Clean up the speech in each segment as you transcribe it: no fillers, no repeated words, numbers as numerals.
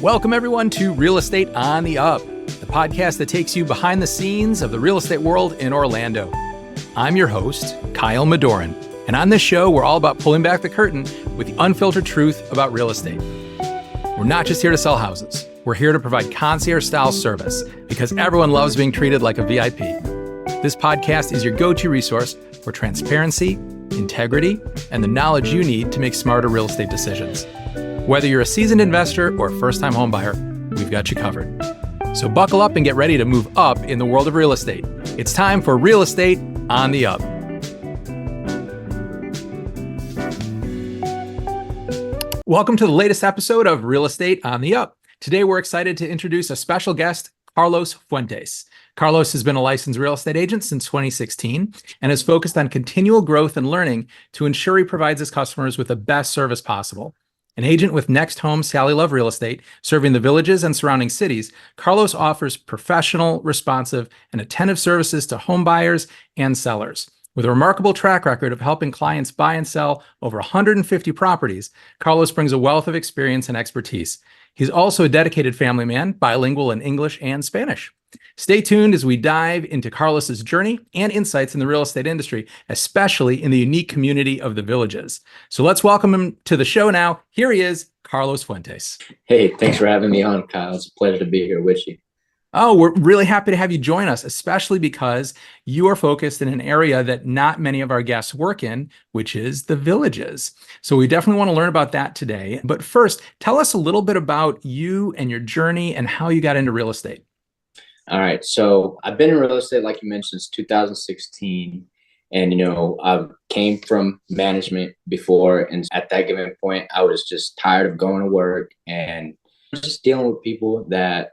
Welcome, everyone, to Real Estate on the Up, the podcast that takes you behind the scenes of the real estate world in Orlando. I'm your host, Kyle Madoran, and on this show, we're all about pulling back the curtain with the unfiltered truth about real estate. We're not just here to sell houses. We're here to provide concierge-style service because everyone loves being treated like a VIP. This podcast is your go-to resource for transparency, integrity, and the knowledge you need to make smarter real estate decisions. Whether you're a seasoned investor or a first-time homebuyer, we've got you covered. So buckle up and get ready to move up in the world of real estate. It's time for Real Estate on the Up. Welcome to the latest episode of Real Estate on the Up. Today, we're excited to introduce a special guest, Carlos Fuentes. Carlos has been a licensed real estate agent since 2016 and is focused on continual growth and learning to ensure he provides his customers with the best service possible. An agent with Next Home Sally Love Real Estate, serving the villages and surrounding cities, Carlos offers professional, responsive, and attentive services to home buyers and sellers. With a remarkable track record of helping clients buy and sell over 150 properties, Carlos brings a wealth of experience and expertise. He's also a dedicated family man, bilingual in English and Spanish. Stay tuned as we dive into Carlos's journey and insights in the real estate industry, especially in the unique community of the villages. So let's welcome him to the show now. Here he is, Carlos Fuentes. Hey, thanks for having me on, Kyle. It's a pleasure to be here with you. Oh, we're really happy to have you join us, especially because you are focused in an area that not many of our guests work in, which is the villages. So we definitely want to learn about that today. But first, tell us a little bit about you and your journey and how you got into real estate. All right. So I've been in real estate, like you mentioned, since 2016. And, I came from management before. And at that given point, I was just tired of going to work and just dealing with people that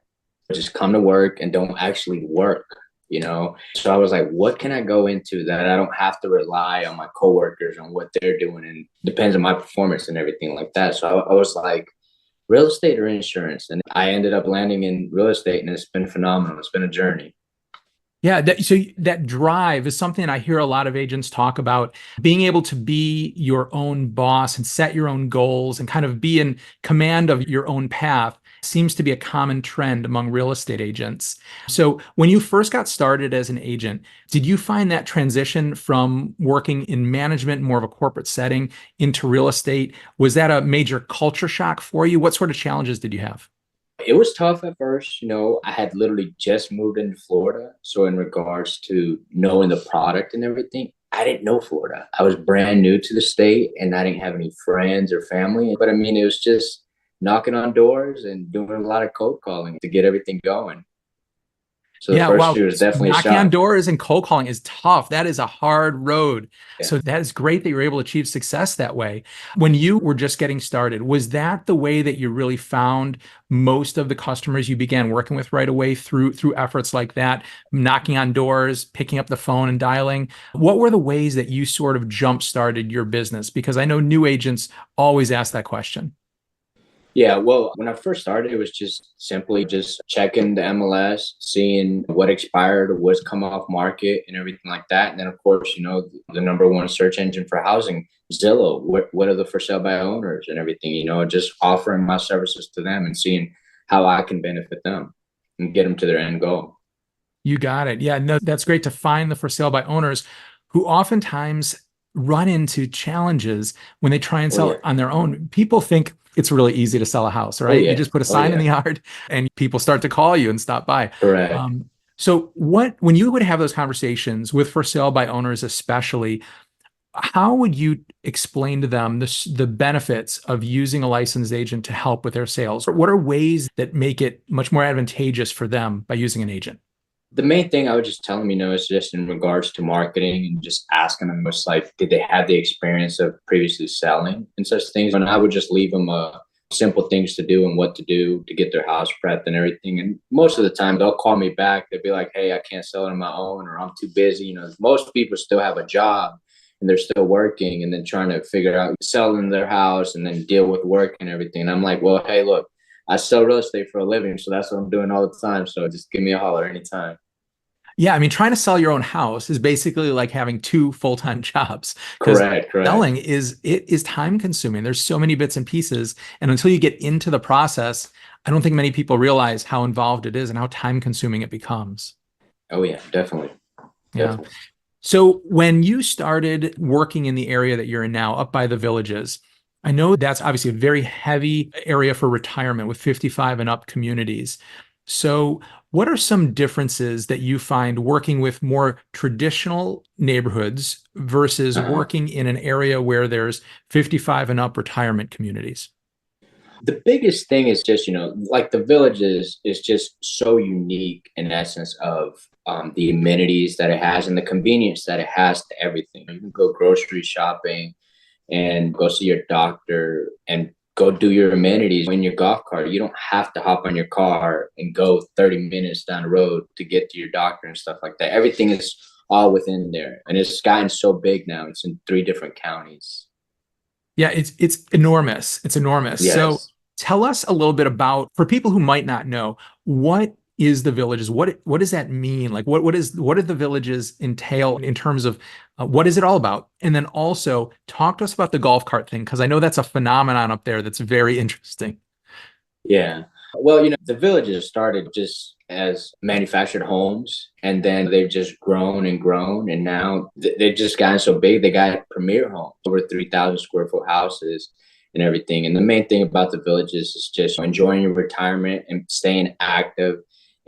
just come to work and don't actually work, So I was like, what can I go into that I don't have to rely on my coworkers on what they're doing and depends on my performance and everything like that. So I was like, real estate or insurance? And I ended up landing in real estate, and it's been phenomenal. It's been a journey. Yeah, so that drive is something I hear a lot of agents talk about, being able to be your own boss and set your own goals and kind of be in command of your own path seems to be a common trend among real estate agents. So when you first got started as an agent, did you find that transition from working in management, more of a corporate setting, into real estate? Was that a major culture shock for you? What sort of challenges did you have? It was tough at first. I had literally just moved into Florida. So in regards to knowing the product and everything, I didn't know Florida. I was brand new to the state and I didn't have any friends or family. But it was just knocking on doors and doing a lot of cold calling to get everything going. So the first year was definitely a shock. Knocking on doors and cold calling is tough. That is a hard road. Yeah. So that is great that you were able to achieve success that way. When you were just getting started, was that the way that you really found most of the customers you began working with right away through efforts like that, knocking on doors, picking up the phone and dialing? What were the ways that you sort of jump-started your business? Because I know new agents always ask that question. Yeah, well, when I first started, it was just simply just checking the MLS, seeing what expired or what's come off market and everything like that. And then, of course, the number one search engine for housing, Zillow, what are the for sale by owners and everything, just offering my services to them and seeing how I can benefit them and get them to their end goal. You got it. Yeah, no, that's great to find the for sale by owners who oftentimes run into challenges when they try and sell it on their own. People think it's really easy to sell a house, right? You just put a sign in the yard and people start to call you and stop by. Correct. So when you would have those conversations with for sale by owners, especially, how would you explain to them the benefits of using a licensed agent to help with their sales? Or what are ways that make it much more advantageous for them by using an agent? The main thing I would just tell them, is just in regards to marketing and just asking them was like, did they have the experience of previously selling and such things? And I would just leave them simple things to do and what to do to get their house prepped and everything. And most of the time they'll call me back. They'll be like, hey, I can't sell it on my own, or I'm too busy. Most people still have a job and they're still working and then trying to figure out selling their house and then deal with work and everything. And I'm like, well, hey, look, I sell real estate for a living. So that's what I'm doing all the time. So just give me a holler anytime. Yeah, I mean, trying to sell your own house is basically like having two full-time jobs because Correct, correct. selling is time consuming. There's so many bits and pieces, and until you get into the process, I don't think many people realize how involved it is and how time consuming it becomes. Oh yeah, definitely, Yeah. definitely. So when you started working in the area that you're in now, up by the villages, I know that's obviously a very heavy area for retirement with 55 and up communities. So what are some differences that you find working with more traditional neighborhoods versus Uh-huh. working in an area where there's 55 and up retirement communities? The biggest thing is just, like the villages is just so unique in essence of the amenities that it has and the convenience that it has to everything. You can go grocery shopping and go see your doctor and go do your amenities in your golf cart. You don't have to hop on your car and go 30 minutes down the road to get to your doctor and stuff like that. Everything is all within there. And it's gotten so big now. It's in 3 different counties. Yeah, it's enormous. It's enormous. So Yes. tell us a little bit about, for people who might not know, what is the villages? What does that mean? Like what do the villages entail in terms of what is it all about? And then also talk to us about the golf cart thing, because I know that's a phenomenon up there that's very interesting. Yeah. Well, the villages started just as manufactured homes, and then they've just grown and grown. And now they've just gotten so big, they got premier homes, over 3,000 square foot houses and everything. And the main thing about the villages is just enjoying your retirement and staying active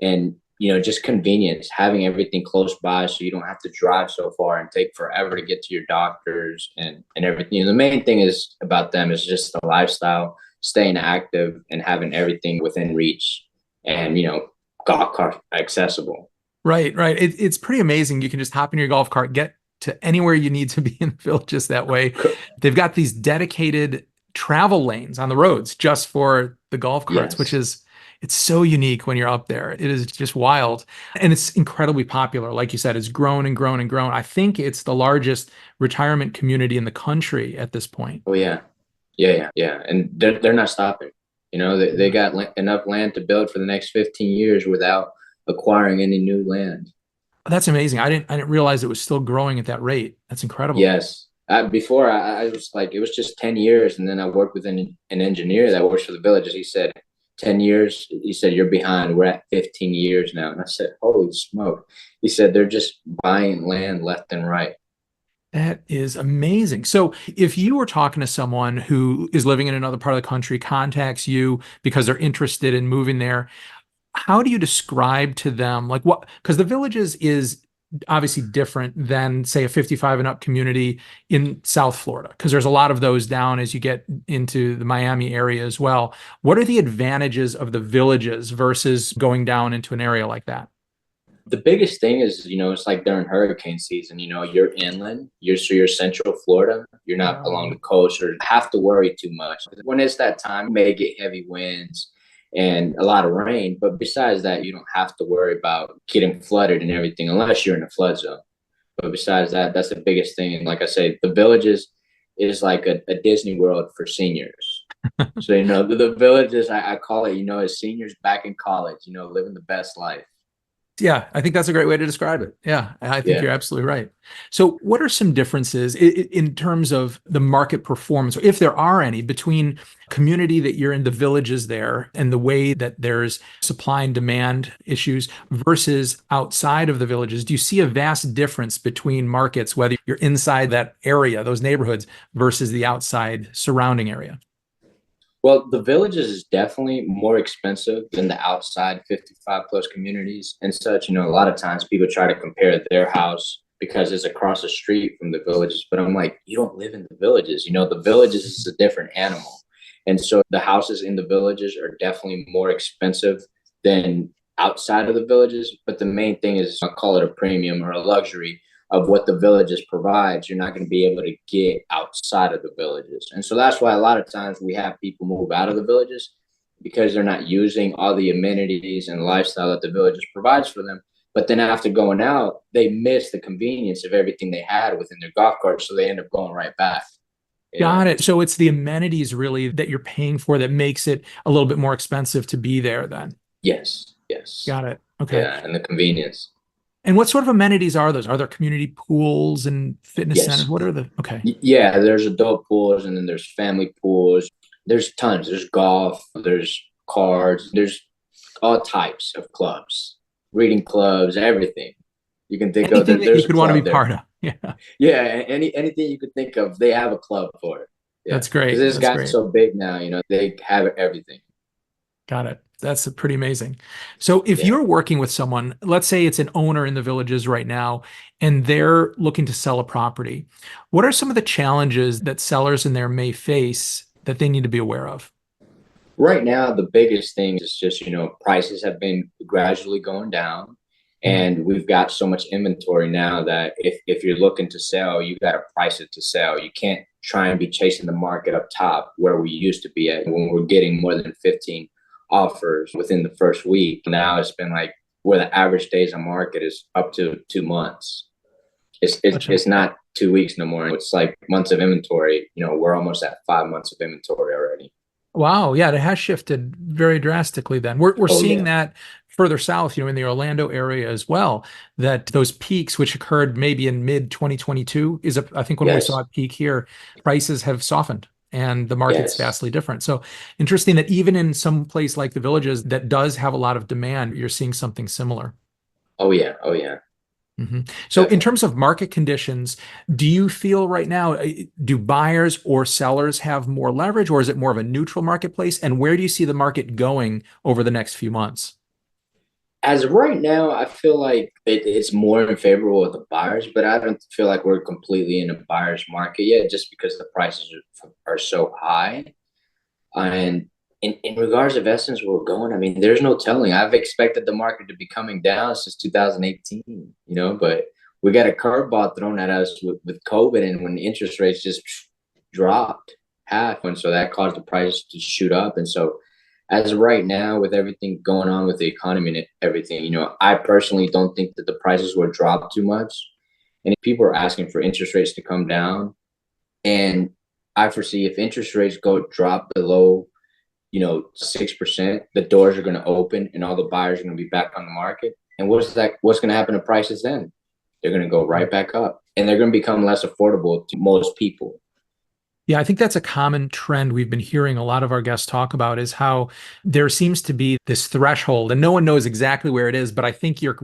and, just convenience, having everything close by so you don't have to drive so far and take forever to get to your doctors and everything. The main thing is about them is just the lifestyle, staying active and having everything within reach and golf cart accessible. Right, right. It's pretty amazing. You can just hop in your golf cart, get to anywhere you need to be in the villages that way. They've got these dedicated travel lanes on the roads just for the golf carts, which Yes. is it's so unique when you're up there. It is just wild. And it's incredibly popular. Like you said, it's grown and grown and grown. I think it's the largest retirement community in the country at this point. Oh yeah. Yeah, yeah, yeah. And they're not stopping. They got enough land to build for the next 15 years without acquiring any new land. That's amazing. I didn't realize it was still growing at that rate. That's incredible. Yes. Before I was like, it was just 10 years. And then I worked with an engineer that works for the villages. He said, 10 years. He said, you're behind. We're at 15 years now. And I said, holy smoke. He said, they're just buying land left and right. That is amazing. So, if you were talking to someone who is living in another part of the country, contacts you because they're interested in moving there, how do you describe to them like what? Because the villages is obviously different than, say, a 55 and up community in South Florida, because there's a lot of those down as you get into the Miami area as well. What are the advantages of the villages versus going down into an area like that? The biggest thing is, it's like during hurricane season, you're inland, you're central Florida, you're not along the coast or have to worry too much. When it's that time, you may get heavy winds and a lot of rain, but besides that, you don't have to worry about getting flooded and everything unless you're in a flood zone. But besides that, that's the biggest thing. And like I say, the villages is like a Disney World for seniors. So, the villages, I call it, as seniors back in college, living the best life. Yeah, I think that's a great way to describe it. Yeah, I think Yeah. you're absolutely right. So, what are some differences in terms of the market performance, or if there are any, between community that you're in, the villages there, and the way that there's supply and demand issues versus outside of the villages? Do you see a vast difference between markets, whether you're inside that area, those neighborhoods, versus the outside surrounding area? Well, the villages is definitely more expensive than the outside 55 plus communities and such. A lot of times people try to compare their house because it's across the street from the villages. But I'm like, you don't live in the villages. The villages is a different animal. And so the houses in the villages are definitely more expensive than outside of the villages. But the main thing is, I call it a premium or a luxury of what the villages provides, you're not going to be able to get outside of the villages. And so that's why a lot of times we have people move out of the villages because they're not using all the amenities and lifestyle that the villages provides for them. But then after going out, they miss the convenience of everything they had within their golf cart. So they end up going right back. Got it. So it's the amenities really that you're paying for that makes it a little bit more expensive to be there then. Yes. Yes. Got it. Okay. Yeah. And the convenience. And what sort of amenities are those? Are there community pools and fitness centers? Yes. What are the, okay. Yeah, there's adult pools and then there's family pools. There's tons. There's golf, there's cards, there's all types of clubs, reading clubs, everything you can think of. Anything that you There's a could want to be club part there. of. Yeah, Yeah, anything you could think of, they have a club for it. Yeah, that's because great. it's That's gotten great. so big now. They have everything. Got it. That's pretty amazing. So if Yeah. you're working with someone, let's say it's an owner in the villages right now, and they're looking to sell a property, what are some of the challenges that sellers in there may face that they need to be aware of? Right now, the biggest thing is just, prices have been gradually going down. Mhm. And we've got so much inventory now that if you're looking to sell, you got to price it to sell. You can't try and be chasing the market up top where we used to be at when we're getting more than 15 offers within the first week. Now it's been like where the average days on market is up to 2 months. Gotcha. It's not 2 weeks no more. It's like months of inventory. We're almost at 5 months of inventory already. Wow, yeah, it has shifted very drastically then. We're Oh seeing yeah. that further south, in the Orlando area as well, that those peaks which occurred maybe in mid 2022 I think when we saw Yes. a peak here, prices have softened and the market's Yes. vastly different. So interesting that even in some place like the villages that does have a lot of demand, you're seeing something similar. Oh yeah. Oh yeah. So in Definitely. terms of market conditions, do you feel right now, do buyers or sellers have more leverage, or is it more of a neutral marketplace? And where do you see the market going over the next few months? As of right now, I feel like it's more in favor of the buyers, but I don't feel like we're completely in a buyer's market yet, just because the prices are so high. And in regards of essence, where we're going, I mean, there's no telling. I've expected the market to be coming down since 2018, but we got a curveball thrown at us with COVID, and when interest rates just dropped half, and so that caused the price to shoot up. And so, as of right now, with everything going on with the economy and everything, I personally don't think that the prices will drop too much. And if people are asking for interest rates to come down, and I foresee if interest rates go drop below 6%, the doors are going to open and all the buyers are going to be back on the market. And what's going to happen to prices then? They're going to go right back up and they're going to become less affordable to most people. Yeah, I think that's a common trend we've been hearing a lot of our guests talk about is how there seems to be this threshold and no one knows exactly where it is, but I think you're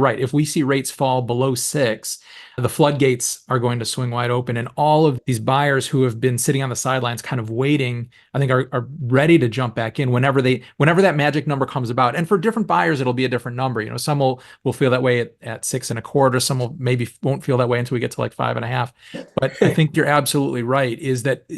right. If we see rates fall below 6, the floodgates are going to swing wide open and all of these buyers who have been sitting on the sidelines kind of waiting, I think are ready to jump back in whenever that magic number comes about. And for different buyers it'll be a different number. Some will feel that way at 6.25, some will maybe won't feel that way until we get to like 5.5. But I think you're absolutely right, is that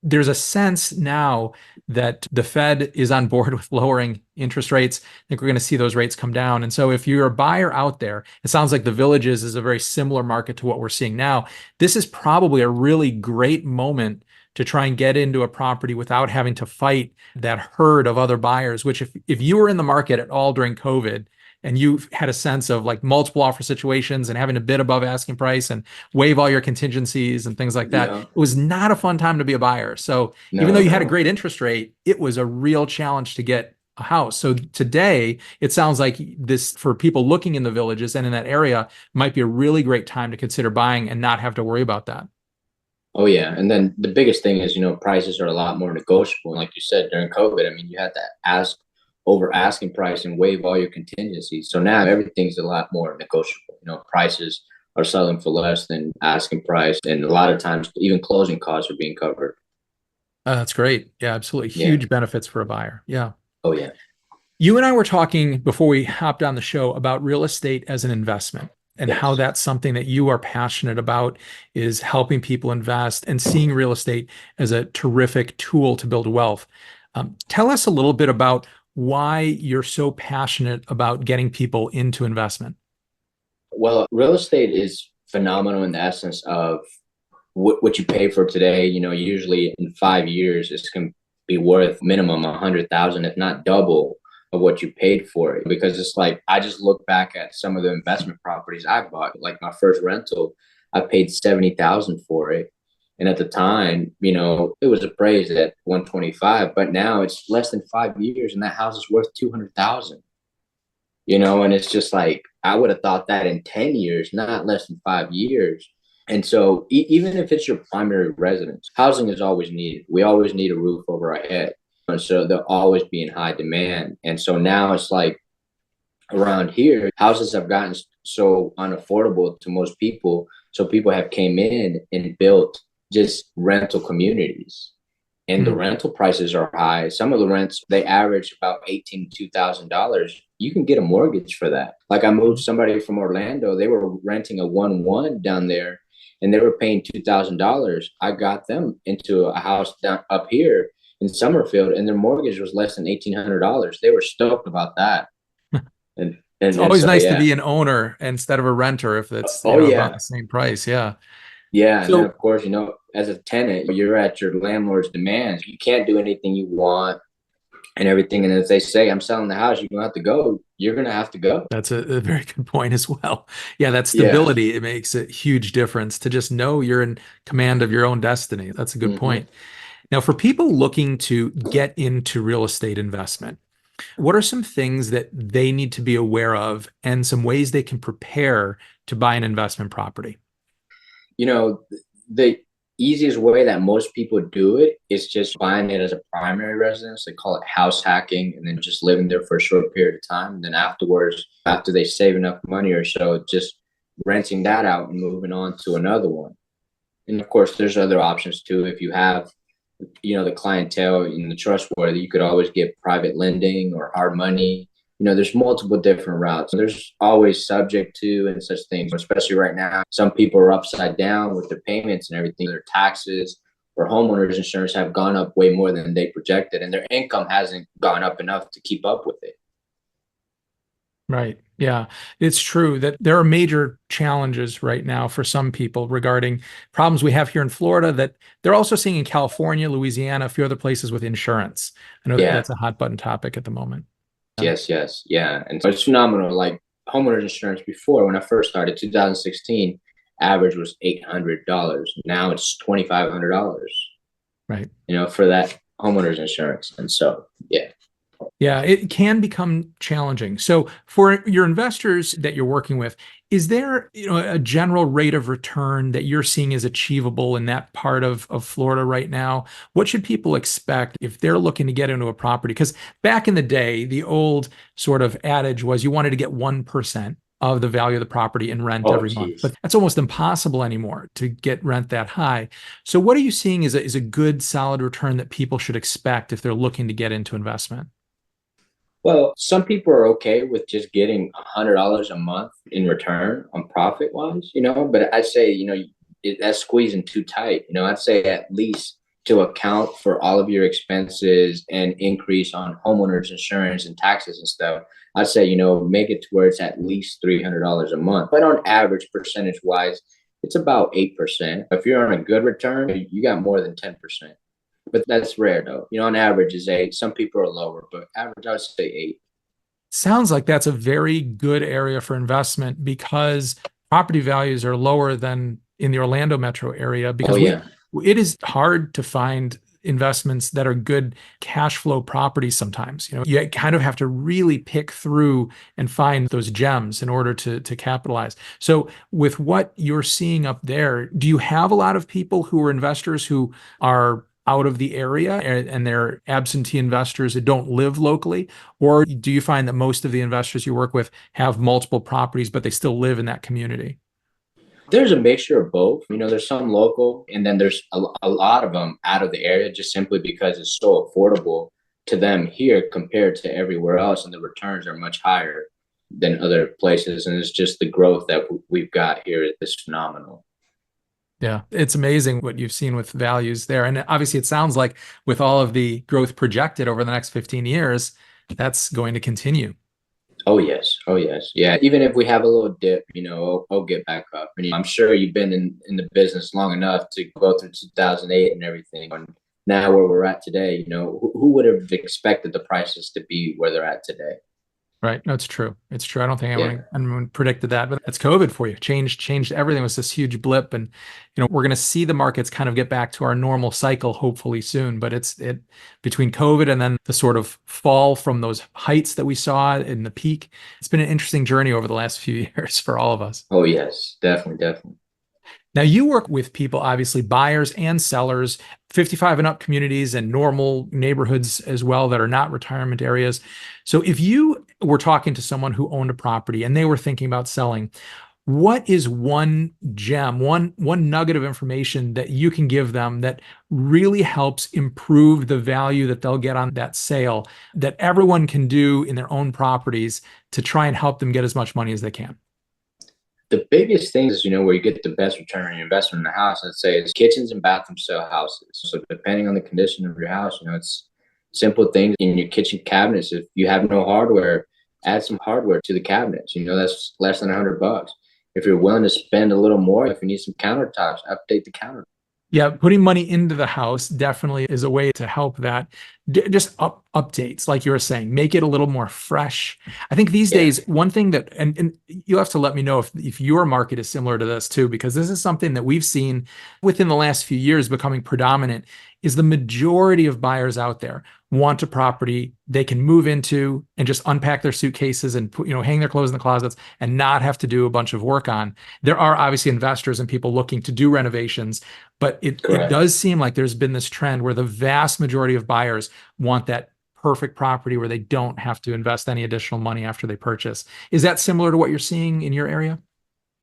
there's a sense now that the Fed is on board with lowering interest rates. I think we're going to see those rates come down. And so if you're a buyer out there, it sounds like the Villages is a very similar market to what we're seeing now. This is probably a really great moment to try and get into a property without having to fight that herd of other buyers, which if you were in the market at all during COVID, and you had a sense of like multiple offer situations and having to bid above asking price and waive all your contingencies and things like that, Yeah. it was not a fun time to be a buyer. So even though No, you had a no. great interest rate, it was a real challenge to get a house. So today, it sounds like this for people looking in the Villages and in that area might be a really great time to consider buying and not have to worry about that. Oh yeah. And then the biggest thing is, prices are a lot more negotiable. And like you said, during COVID, I mean, you had to ask over asking price and waive all your contingencies. So now everything's a lot more negotiable. Prices are selling for less than asking price. And a lot of times even closing costs are being covered. That's great. Yeah, absolutely. Yeah. Huge benefits for a buyer. Yeah. Oh yeah. You and I were talking before we hopped on the show about real estate as an investment and how Yes. that's something that you are passionate about is helping people invest and seeing real estate as a terrific tool to build wealth. Tell us a little bit about why you're so passionate about getting people into investment. Well, real estate is phenomenal in the essence of what you pay for today. Usually in 5 years, it's going to be worth minimum 100,000, if not double of what you paid for it. Because it's like I just look back at some of the investment properties I bought. Like my first rental, I paid 70,000 for it, and at the time, it was appraised at 125, but now it's less than 5 years, and that house is worth 200,000. And it's just like I would have thought that in 10 years, not less than 5 years. And so even if it's your primary residence, housing is always needed. We always need a roof over our head. And so they'll always be in high demand. And so now it's like around here, houses have gotten so unaffordable to most people. So people have came in and built just rental communities. And the Mm. rental prices are high. Some of the rents, they average about $18,000 to $2,000. You can get a mortgage for that. Like I moved somebody from Orlando, they were renting a 1-1 down there and they were paying $2,000. I got them into a house down up here in Summerfield and their mortgage was less than $1,800. They were stoked about that. And It's and always so nice to yeah. be an owner instead of a renter if it's, Oh about yeah. the same price. Yeah. Yeah, and then So of course, as a tenant, you're at your landlord's demands. You can't do anything you want and everything. And if they say, I'm selling the house, you're gonna have to go, you're gonna have to go. that's a very good point as well. Yeah, that Yeah. stability, it makes a huge difference to just know you're in command of your own destiny. That's a good Hmm. point. Now, for people looking to get into real estate investment, what are some things that they need to be aware of and some ways they can prepare to buy an investment property? You know, the easiest way that most people do it is just buying it as a primary residence. They call it house hacking, and then just living there for a short period of time. And then afterwards, after they save enough money or so, just renting that out and moving on to another one. And of course, there's other options too. If you have the clientele and the trustworthy, you could always get private lending or hard money. There's multiple different routes. There's always subject to and such things, especially right now. Some people are upside down with their payments and everything. Their taxes or homeowners insurance have gone up way more than they projected, and their income hasn't gone up enough to keep up with it. Right. Yeah. It's true that there are major challenges right now for some people regarding problems we have here in Florida that they're also seeing in California, Louisiana, a few other places with insurance. I know that Yeah. that's a hot button topic at the moment. Yeah. Yes, yes, yeah. And so it's phenomenal. Like homeowners insurance before, when I first started, 2016, average was $800. Now it's $2,500, Right. for that homeowners insurance. And so, yeah. Yeah, it can become challenging. So for your investors that you're working with, is there, a general rate of return that you're seeing is achievable in that part of Florida right now? What should people expect if they're looking to get into a property? Because back in the day, the old sort of adage was you wanted to get 1% of the value of the property in rent Oh, every month. geez. But that's almost impossible anymore to get rent that high. So what are you seeing is a good solid return that people should expect if they're looking to get into investment? Well, some people are okay with just getting $100 a month in return on profit wise, but I say, that's squeezing too tight. I'd say at least to account for all of your expenses and increase on homeowners insurance and taxes and stuff. I'd say, make it to where it's at least $300 a month. But on average, percentage wise, it's about 8%. If you're on a good return, you got more than 10%. But that's rare though. On average is 8. Some people are lower, but average I would say 8. Sounds like that's a very good area for investment because property values are lower than in the Orlando metro area Oh because yeah. it is hard to find investments that are good cash flow properties sometimes. You kind of have to really pick through and find those gems in order to capitalize. So with what you're seeing up there, do you have a lot of people who are investors who are out of the area and they're absentee investors that don't live locally? Or do you find that most of the investors you work with have multiple properties, but they still live in that community? There's a mixture of both. There's some local, and then there's a lot of them out of the area just simply because it's so affordable to them here compared to everywhere else, and the returns are much higher than other places. And it's just the growth that we've got here is phenomenal. Yeah, it's amazing what you've seen with values there. And obviously, it sounds like with all of the growth projected over the next 15 years, that's going to continue. Oh yes, oh yes, yeah. Even if we have a little dip, I'll get back up. And I'm sure you've been in the business long enough to go through 2008 and everything. And now where we're at today, who would have expected the prices to be where they're at today? Right. No, it's true. It's true. I don't think Yeah. anyone predicted that, but that's COVID for you. Changed everything. It was this huge blip. And, we're going to see the markets kind of get back to our normal cycle, hopefully soon. But it between COVID and then the sort of fall from those heights that we saw in the peak, it's been an interesting journey over the last few years for all of us. Oh, yes, definitely, definitely. Now, you work with people, obviously buyers and sellers, 55 and up communities and normal neighborhoods as well that are not retirement areas. So if you were talking to someone who owned a property and they were thinking about selling, what is one gem, one nugget of information that you can give them that really helps improve the value that they'll get on that sale that everyone can do in their own properties to try and help them get as much money as they can? The biggest thing is, where you get the best return on your investment in the house, I'd say, is kitchens and bathrooms sell houses. So depending on the condition of your house, it's simple things in your kitchen cabinets. If you have no hardware, add some hardware to the cabinets. That's less than $100. If you're willing to spend a little more, if you need some countertops, update the countertops. Yeah, putting money into the house definitely is a way to help that. Just updates, like you were saying, make it a little more fresh. I think these days, one thing that, and you'll have to let me know if your market is similar to this too, because this is something that we've seen within the last few years becoming predominant, is the majority of buyers out there want a property they can move into and just unpack their suitcases and put, hang their clothes in the closets and not have to do a bunch of work on. There are obviously investors and people looking to do renovations, but it does seem like there's been this trend where the vast majority of buyers want that perfect property where they don't have to invest any additional money after they purchase. Is that similar to what you're seeing in your area?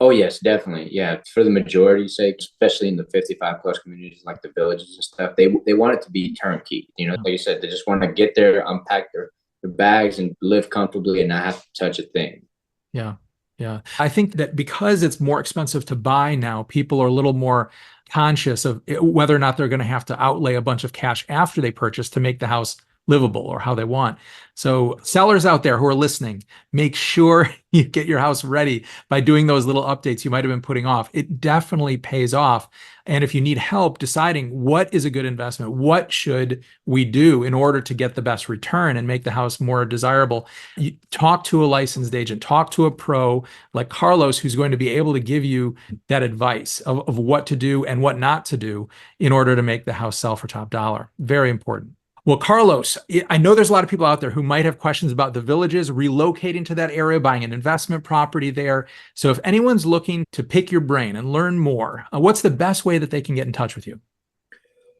Oh, yes, definitely. Yeah, for the majority's sake, especially in the 55 plus communities like the villages and stuff, they want it to be turnkey. Like you said, they just want to get there, unpack their bags and live comfortably and not have to touch a thing. Yeah. Yeah. I think that because it's more expensive to buy now, people are a little more conscious of whether or not they're going to have to outlay a bunch of cash after they purchase to make the house livable or how they want. So sellers out there who are listening, make sure you get your house ready by doing those little updates you might have been putting off. It definitely pays off. And if you need help deciding what is a good investment, what should we do in order to get the best return and make the house more desirable, you talk to a licensed agent, talk to a pro like Carlos, who's going to be able to give you that advice of what to do and what not to do in order to make the house sell for top dollar. Very important. Well, Carlos, I know there's a lot of people out there who might have questions about the villages, relocating to that area, buying an investment property there. So if anyone's looking to pick your brain and learn more, what's the best way that they can get in touch with you?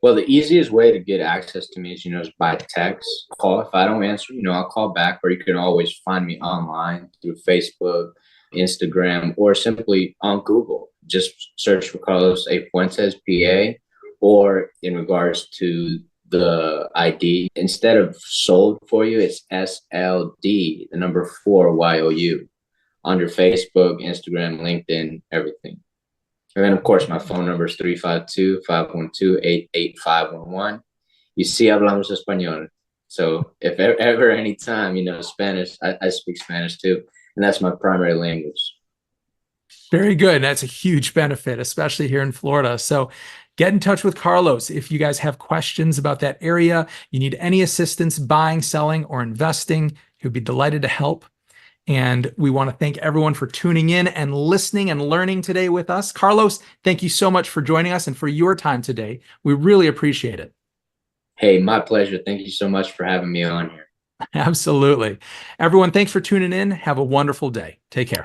Well, the easiest way to get access to me is by text. Call. If I don't answer, I'll call back, or you can always find me online through Facebook, Instagram, or simply on Google. Just search for Carlos A. Fuentes, PA, or in regards to the ID, instead of sold for you, it's SLD, the number 4 YOU, under Facebook, Instagram, LinkedIn, everything. And then, of course, my phone number is 352-512-88511. You see, hablamos español. So if ever any time, Spanish, I speak Spanish too. And that's my primary language. Very good. That's a huge benefit, especially here in Florida. So get in touch with Carlos if you guys have questions about that area. You need any assistance buying, selling, or investing. He'd be delighted to help. And we want to thank everyone for tuning in and listening and learning today with us. Carlos, thank you so much for joining us and for your time today. We really appreciate it. Hey, my pleasure. Thank you so much for having me on here. Absolutely. Everyone, thanks for tuning in. Have a wonderful day. Take care.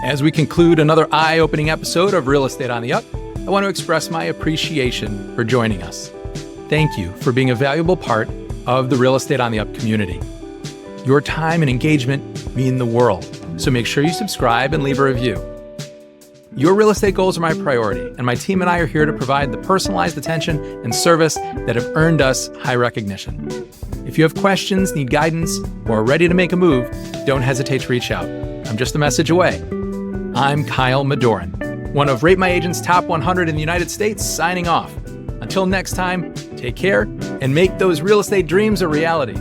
As we conclude another eye-opening episode of Real Estate on the Up, I want to express my appreciation for joining us. Thank you for being a valuable part of the Real Estate on the Up community. Your time and engagement mean the world, so make sure you subscribe and leave a review. Your real estate goals are my priority, and my team and I are here to provide the personalized attention and service that have earned us high recognition. If you have questions, need guidance, or are ready to make a move, don't hesitate to reach out. I'm just a message away. I'm Kyle Madoran, one of Rate My Agent's top 100 in the United States, signing off. Until next time, take care and make those real estate dreams a reality.